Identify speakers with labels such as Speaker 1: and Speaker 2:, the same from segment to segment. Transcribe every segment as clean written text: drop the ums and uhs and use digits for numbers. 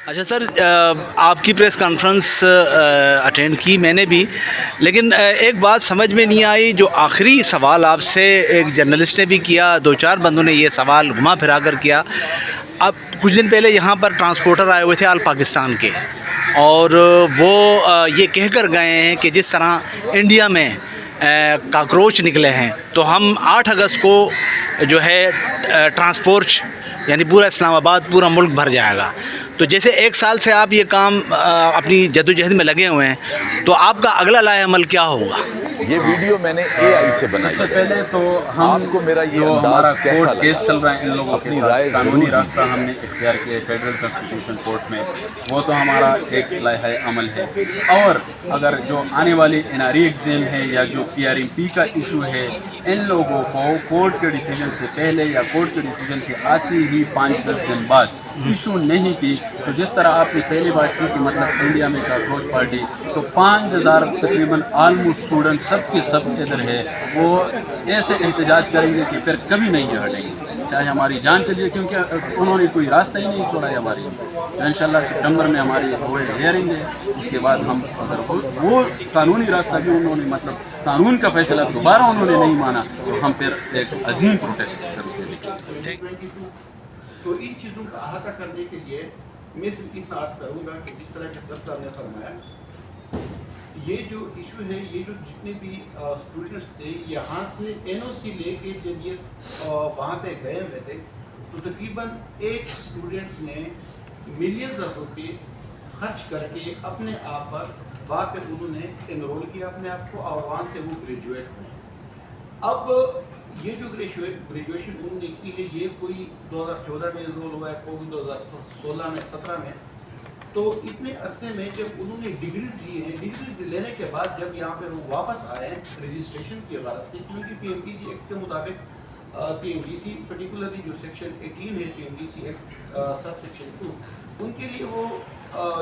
Speaker 1: اچھا سر، آپ کی پریس کانفرنس اٹینڈ کی میں نے بھی، لیکن ایک بات سمجھ میں نہیں آئی. جو آخری سوال آپ سے ایک جرنلسٹ نے بھی کیا، دو چار بندوں نے یہ سوال گھما پھرا کر کیا. اب کچھ دن پہلے یہاں پر ٹرانسپورٹر آئے ہوئے تھے آل پاکستان کے، اور وہ یہ کہہ کر گئے ہیں کہ جس طرح انڈیا میں کاکروچ نکلے ہیں تو ہم 8 اگست کو جو ہے ٹرانسپورٹ یعنی پورا اسلام آباد، پورا ملک بھر جائے گا. تو جیسے 1 سال سے آپ یہ کام اپنی جدوجہد میں لگے ہوئے ہیں، تو آپ کا اگلا لائحہ عمل کیا ہوگا؟
Speaker 2: یہ ویڈیو میں نے اے آئی سے بنائی
Speaker 3: سب سے
Speaker 2: ہے.
Speaker 3: پہلے تو
Speaker 2: آپ
Speaker 3: ہم
Speaker 2: کو میرا یہ
Speaker 3: جو ہمارا
Speaker 2: انداز کیسا
Speaker 3: کورٹ کیس
Speaker 2: لگا؟
Speaker 3: چل رہا ہے ان لوگوں کے
Speaker 2: اپنی
Speaker 3: ساتھ،
Speaker 2: رائے
Speaker 3: قانونی
Speaker 2: ضرور
Speaker 3: راستہ
Speaker 2: دیجیے.
Speaker 3: ہم نے اختیار کیا فیڈرل کنسٹیٹیوشن کورٹ میں، وہ تو ہمارا ایک لائحہ عمل ہے. اور اگر جو آنے والی این آر ای ایگزام ہے یا جو پی آر ایم پی کا ایشو ہے، ان لوگوں کو کورٹ کے ڈیسیجن سے پہلے یا کورٹ کے ڈیسیجن کے آتی ہی 5-10 دن بعد ایشو نہیں کی. تو جس طرح آپ نے پہلی بات کی کہ مطلب انڈیا میں کاکروچ پارٹی، تو 5000 تقریباً آلموسٹ اسٹوڈنٹ سب کے سب ادھر ہے، وہ ایسے احتجاج کریں گے کہ پھر کبھی نہیں ہٹیں گے چاہے ہماری جان چلیے، کیونکہ انہوں نے کوئی راستہ ہی نہیں چھوڑا ہے ہماری. تو انشاءاللہ سپٹمبر میں ہماری وہ ہیئرنگ ہے، اس کے بعد ہم اگر وہ قانونی راستہ بھی انہوں نے مطلب قانون کا فیصلہ دوبارہ انہوں نے نہیں مانا، تو ہم پھر ایک عظیم پروٹیسٹ کریں گے.
Speaker 4: تو ان چیزوں کا احاطہ کرنے کے لیے میں صرف اتنا عرض کروں گا کہ جس طرح کے سر صاحب نے فرمایا، یہ جو ایشو ہے، یہ جو جتنے بھی اسٹوڈنٹس تھے یہاں سے این او سی لے کے جب یہ وہاں پہ گئے ہوئے تھے، تو تقریباً ایک اسٹوڈنٹ نے ملینز آف روپے خرچ کر کے اپنے آپ پر وہاں پہ انہوں نے انرول کیا اپنے آپ کو، اور وہاں سے وہ گریجویٹ ہوئے. اب یہ جو گریجویشن انہوں نے کی ہے، یہ کوئی 2014 میں انرول ہوا ہے، کوئی 2016 میں 17 میں. تو اتنے عرصے میں جب انہوں نے ڈگریز لی ہیں، ڈگریز لینے کے بعد جب یہاں پہ وہ واپس آئے ہیں رجسٹریشن کی غرض سے، کیونکہ P M D C act کے مطابق P M D C particularly جو سیکشن 18 ہے P M D C act sub section 2، ان کے لیے وہ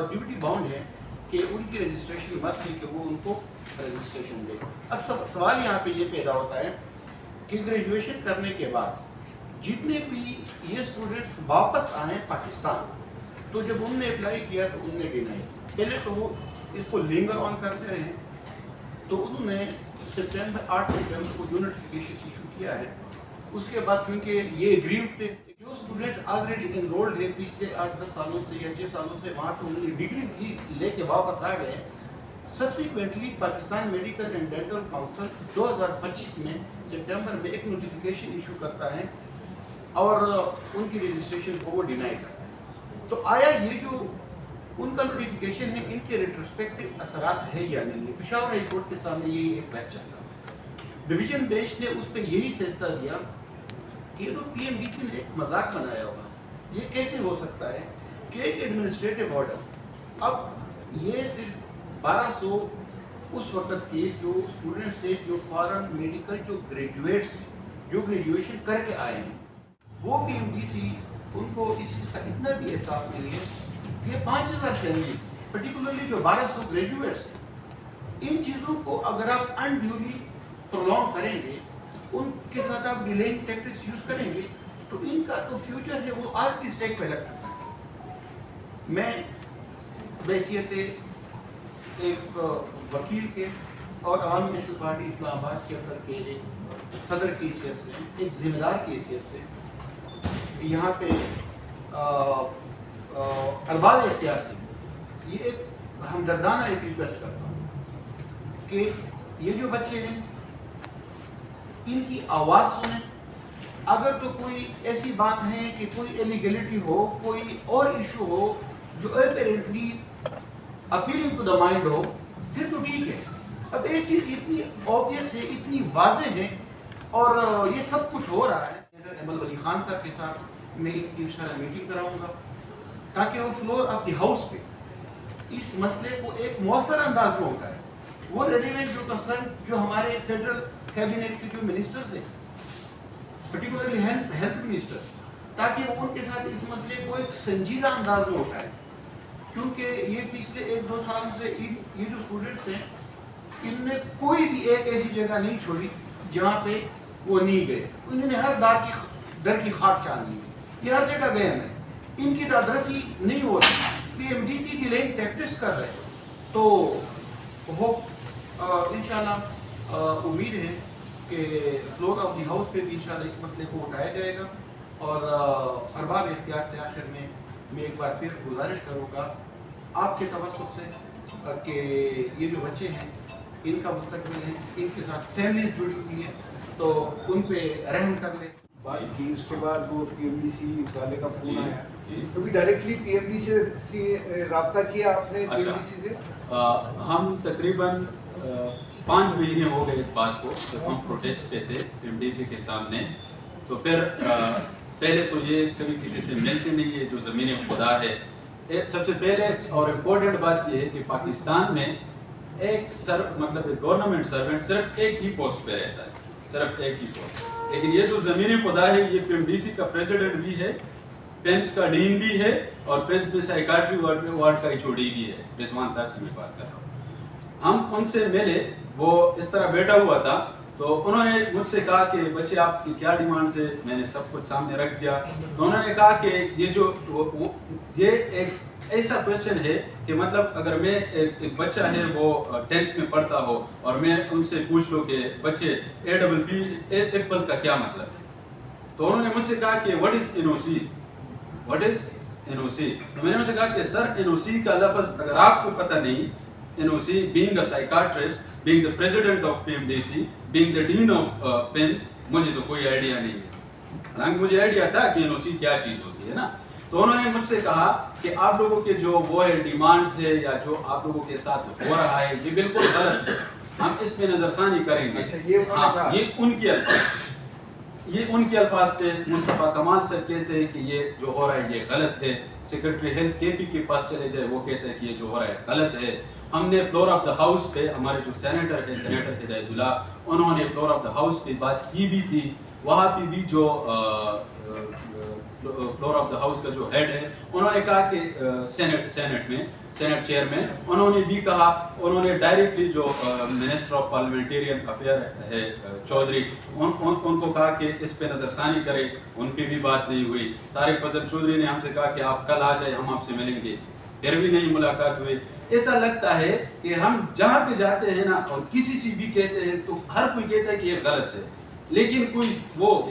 Speaker 4: ڈیوٹی باؤنڈ ہے کہ ان کی رجسٹریشن مست ہے کہ وہ ان کو رجسٹریشن دے. اب سوال یہاں پہ یہ پیدا ہوتا ہے کہ گریجویشن کرنے کے بعد جتنے بھی یہ اسٹوڈنٹس واپس آئے پاکستان، تو جب انہوں نے اپلائی کیا تو انہوں نے ڈینائی. پہلے تو وہ اس کو لنگر آن کرتے رہے، تو انہوں نے 8 سپٹمبر کو جو نوٹیفیکیشن ایشو کیا ہے، اس کے بعد چونکہ یہ اگریوڈ تھے، جو اسٹوڈنٹس آلریڈی انرولڈ ہیں پچھلے 8-10 سالوں سے یا 6 سالوں سے وہاں پہ انہوں نے ڈگریز لے کے واپس آ گئے. Subsequently Pakistan medical and dental council 2025 میں سپٹمبر میں ایک نوٹیفیکیشن ایشو کرتا ہے اور ان کی رجسٹریشن کو وہ ڈینائی کرتا ہے. تو آیا یہ جو ان کا نوٹیفیکیشن ہے، ان کے ریٹروسپیکٹو اثرات ہے یا نہیں ہے؟ پشاور ہائی کورٹ کے سامنے یہ ایک بحث چل رہا ہے. ڈویژن بینچ نے اس پہ یہی فیصلہ دیا کہ یہ تو پی ایم ڈی سی نے ایک مذاق بنایا ہوگا. یہ کیسے ہو سکتا ہے کہ ایک ایڈمنسٹریٹو آرڈر، اب یہ صرف 1200 اس وقت کے جو اسٹوڈنٹس ہیں جو فارن میڈیکل جو گریجویٹس جو گریجویشن کر کے آئے ہیں، وہ پی ایم ڈی سی ان کو اس چیز کا اتنا بھی احساس نہیں ہے کہ 5000 فیملیز پرٹیکولرلی جو 1200 گریجویٹس ہیں، ان چیزوں کو اگر آپ انڈیولی پرولونگ کریں گے، ان کے ساتھ آپ ڈیلینگ ٹیکٹکس یوز کریں گے، تو ان کا تو فیوچر ہے وہ آج کی اسٹیک پہ لگ چکا ہے. میں بحیثیت ایک وکیل کے اور عوامی نیشنل پارٹی اسلام آباد چیپٹر کے ایک صدر کی حیثیت سے، ایک ذمہ دار کی حیثیت سے یہاں پہ ارباب اختیار سے یہ ایک ہمدردانہ ایک ریکویسٹ کرتا ہوں کہ یہ جو بچے ہیں ان کی آواز سنیں. اگر تو کوئی ایسی بات ہے کہ کوئی ایلیگلٹی ہو، کوئی اور ایشو ہو جو apparently appealing to the mind ہو، پھر تو ٹھیک ہے. اب ایک چیز اتنی آبویس ہے، اتنی واضح ہے، اور یہ سب کچھ ہو رہا ہے. احمد ولی خان صاحب کے ساتھ میں انشاءاللہ میٹنگ کراؤں گا تاکہ وہ فلور آف دی ہاؤس پہ اس مسئلے کو ایک مؤثر انداز میں اٹھائے. وہ ریلیونٹ جو کنسرن جو ہمارے فیڈرل کیبنٹ کے جو منسٹرز ہیں، پرٹیکولرلی ہیلتھ منسٹر، تاکہ وہ ان کے ساتھ اس مسئلے کو ایک سنجیدہ انداز میں اٹھائے. کیونکہ یہ پچھلے 1-2 سالوں سے یہ جو اسٹوڈنٹس ہیں، ان نے کوئی بھی ایک ایسی جگہ نہیں چھوڑی جہاں پہ وہ نہیں گئے. انہوں نے ہر در کی خاک چاندی ہے. یہ ہر جگہ گئے ہیں, ان کی دادرسی نہیں ہو رہی, PMDC ڈیلیئنگ ٹیکٹکس کر رہے ہیں. تو ہوپ انشاءاللہ امید ہے کہ فلور آف دی ہاؤس پہ بھی انشاءاللہ اس مسئلے کو اٹھایا جائے گا. اور ارباب اختیار سے آخر میں ایک بار پھر گزارش کروں گا آپ کے توسط سے کہ یہ جو بچے ہیں ان کا مستقبل ہے, ان کے ساتھ فیملیز جڑی ہوئی ہیں, تو ان پہ رحم کر لیں.
Speaker 5: بات کی اس کے بعد وہ PMDC والے کا فون آیا, تو بھی ڈائریکٹلی PMDC سے رابطہ کیا آپ نے PMDC سے؟
Speaker 3: ہم تقریباً 5 مہینے ہو گئے اس بات کو, جب ہم پروٹیسٹ پہ تھے PMDC کے سامنے. تو پھر پہلے تو یہ کبھی کسی سے ملتے نہیں ہے جو زمین خدا ہے. سب سے پہلے اور امپورٹنٹ بات یہ ہے کہ پاکستان میں ایک مطلب ایک گورنمنٹ سروینٹ صرف ایک ہی پوسٹ پہ رہتا ہے, صرف ایک ہی پوسٹ. لیکن یہ جو زمین خدا ہے یہ PMDC کا پریزیڈنٹ بھی ہے, پیمس کا ڈین بھی ہے, اور پیمس میں سائیکاٹری وارڈ کا HOD بھی ہے. رضوان تاج کی میں بات کر رہا ہوں. ہم ان سے ملے, وہ اس طرح بیٹھا ہوا تھا, تو انہوں نے مجھ سے کہا کہ بچے آپ کی کیا ڈیمانڈز ہے. میں نے سب کچھ سامنے رکھ دیا. تو انہوں نے کہا کہ یہ ایک ایسا کویشچن ہے کہ مطلب اگر میں ایک بچہ ہے وہ 10th میں پڑھتا ہو اور میں ان سے پوچھ لوں کہ بچے ایپل کا کیا مطلب ہے. تو انہوں نے مجھ سے کہا کہ what is NOC. تو میں نے مجھ سے کہا کہ سر NOC کا لفظ اگر آپ کو پتہ نہیں, NOC being a psychiatrist, being the president of PMDC, being the dean of PIMS, مجھے تو کوئی آئیڈیا نہیں ہے. حالانکہ مجھے آئیڈیا تھا کہ NOC کیا چیز ہوتی ہے نا. تو انہوں نے مجھ سے کہا کہ آپ لوگوں کے جو وہ ہے ڈیمانڈز ہے یا جو آپ لوگوں کے ساتھ ہو رہا ہے یہ بالکل غلط ہے, ہم اس پہ نظر ثانی کریں گے. ہاں, یہ ان کے الفاظ تھے. مصطفیٰ کمال سر کہتے ہیں کہ یہ جو ہو رہا ہے یہ غلط ہے. سیکرٹری ہیلتھ KP کے پاس چلے جائے, وہ کہتے ہیں کہ یہ جو ہو رہا ہے غلط ہے. ہم نے فلور آف دا ہاؤس پہ ہمارے جو سینیٹر ہے, سینیٹر ہدایت اللہ, انہوں نے فلور آف دا ہاؤس پہ بات کی بھی تھی. وہاں پہ بھی جو فلور آف دا ہاؤس کا جو ہیڈ ہے انہوں نے کہا کہ سینٹ چیئر میں انہوں نے بھی کہا, انہوں نے ڈائریکٹلی جو منسٹر آف پارلیمنٹیرین افیئر ہے چودھری, ان کو کہا کہ اس پہ نظر ثانی کرے. ان پہ بھی بات نہیں ہوئی. طارق فضل چودھری نے ہم سے کہا کہ آپ کل آ جائیں, ہم آپ سے ملیں گے, پھر بھی نہیں ملاقات ہوئی. ایسا لگتا ہے کہ ہم جہاں پہ جاتے ہیں نا اور کسی سے بھی کہتے ہیں تو ہر کوئی کہتا ہے کہ یہ غلط ہے, لیکن کوئی وہ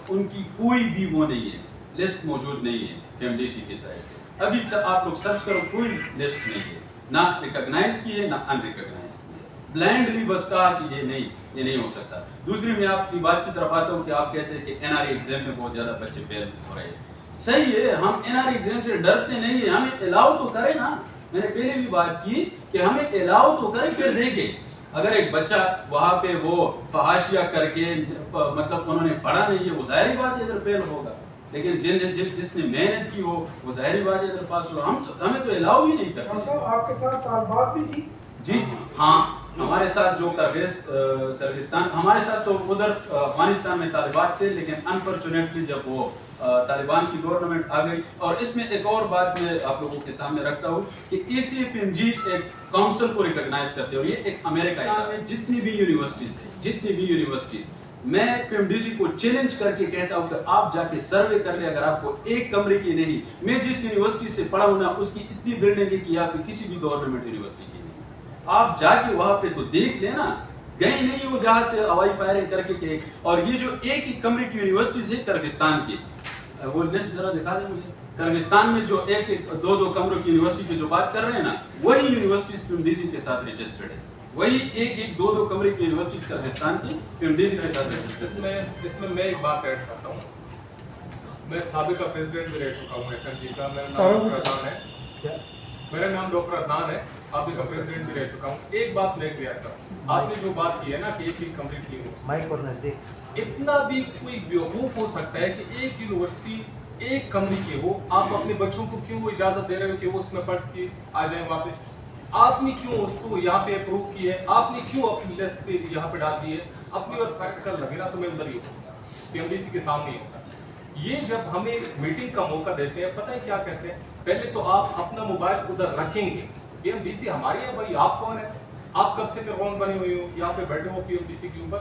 Speaker 3: ان کی کوئی بھی وہ نہیں ہے, لسٹ موجود نہیں ہے PMDC کے سائٹ. ابھی آپ لوگ سرچ کرو, کوئی لسٹ نہیں ہے, نہ ریکگنائز کی ہے نہ ان ریکگنائز کی ہے. بلائنڈلی بس کہا کہ یہ نہیں ہو سکتا. دوسری میں آپ کی بات کی طرف آتا ہوں کہ آپ کہتے ہیں کہ NRE ایگزام میں بہت زیادہ بچے فیل ہو رہے ہیں. صحیح ہے, ہم NRE ایگزام سے ڈرتے نہیں ہیں, ہمیں الاؤ تو کریں نا. میں نے پہلے بھی بات کی کہ ہمیں الاؤ تو کریں, پھر دیکھیں. اگر ایک بچہ وہاں پہ وہ فحاشیہ کر کے مطلب انہوں نے پڑھا نہیں ہے, وہ ظاہری بات ہے ادھر فیل ہوگا. لیکن جس نے محنت کی ہو وہ ظاہری بات ہے ادھر پاس ہوا. ہمیں تو الاؤ ہی نہیں کرتے.
Speaker 5: آپ کے ساتھ طالبات بھی تھی؟
Speaker 3: جی ہاں, ہمارے ساتھ جو کرغزستان, ہمارے ساتھ تو ادھر افغانستان میں طالبات تھے, لیکن انفارچونیٹلی جب وہ طالبان کی گورنمنٹ آ گئی. اور اس میں ایک اور بات میں آپ لوگوں کے سامنے رکھتا ہوں کہ ACFMG ایک کاؤنسل کو ریکگنائز کرتے ہیں, اور یہ ایک امریکہ میں جتنی بھی یونیورسٹیز میں PMDC کو چیلنج کر کے کہتا ہوں کہ آپ جا کے سروے کر لیں. اگر آپ کو ایک کمرے کی نہیں, میں جس یونیورسٹی سے پڑھا ہوں نا اس کی اتنی بلڈنگ کی آپ کی کسی بھی گورنمنٹ یونیورسٹی کی نہیں. آپ جا کے وہاں پہ تو دیکھ لیں نا, گئے نہیں وہ جہاں سے ہوائی فائرنگ کر کے کہ. اور یہ جو ایک ہی کمرے کی یونیورسٹیز ہے کرغزستان کی, وہ لسٹ ذرا دکھا دیں مجھے. کرغزستان میں جو ایک دو کمروں کی یونیورسٹی کی جو بات کر رہے ہیں نا, وہی یونیورسٹیز PMDC کے ساتھ رجسٹرڈ ہے. وہی ایک دو کمرے کی یونیورسٹیز کرغزستان کی PMDC کے ساتھ رجسٹرڈ.
Speaker 6: اس میں ایک بات ایڈ کرتا ہوں. میں سابقہ پریزیڈنٹ بھی رہ چکا ہوں FMG کا. میرا نام ڈاکٹر عدنان ہے, سابقہ پریزیڈنٹ بھی رہ چکا ہوں. ایک بات میں کلیئر کروں, آپ نے جو بات کی ہے نا کہ ایک ہی کمپلیٹ کی یونیورسٹی, اتنا بھی کوئی بیوقوف ہو سکتا ہے کہ ایک یونیورسٹی ایک کمرے کی ہو, آپ اپنے بچوں کو کیوں اجازت دے رہے ہو کہ وہ اس میں پڑھ کے آ جائیں واپس؟ آپ نے کیوں اس کو یہاں پہ اپروو کی ہے؟ آپ نے کیوں اپنی لسٹ پہ یہاں پہ ڈال دی ہے؟ اپنی وقت فیکٹ کر لگے نا تو میں ادھر ہی ہوتا, PMDC کے سامنے ہی ہوتا. یہ جب ہمیں میٹنگ کا موقع دیتے ہیں, پتہ ہے کیا کہتے ہیں؟ پہلے تو آپ اپنا موبائل ادھر رکھیں گے. PMDC ہماری ہے بھائی, آپ کون ہے؟ آپ کب سے فرعون بنے ہوئے ہو, یہاں پہ بیٹھے ہو PMDC کے اوپر؟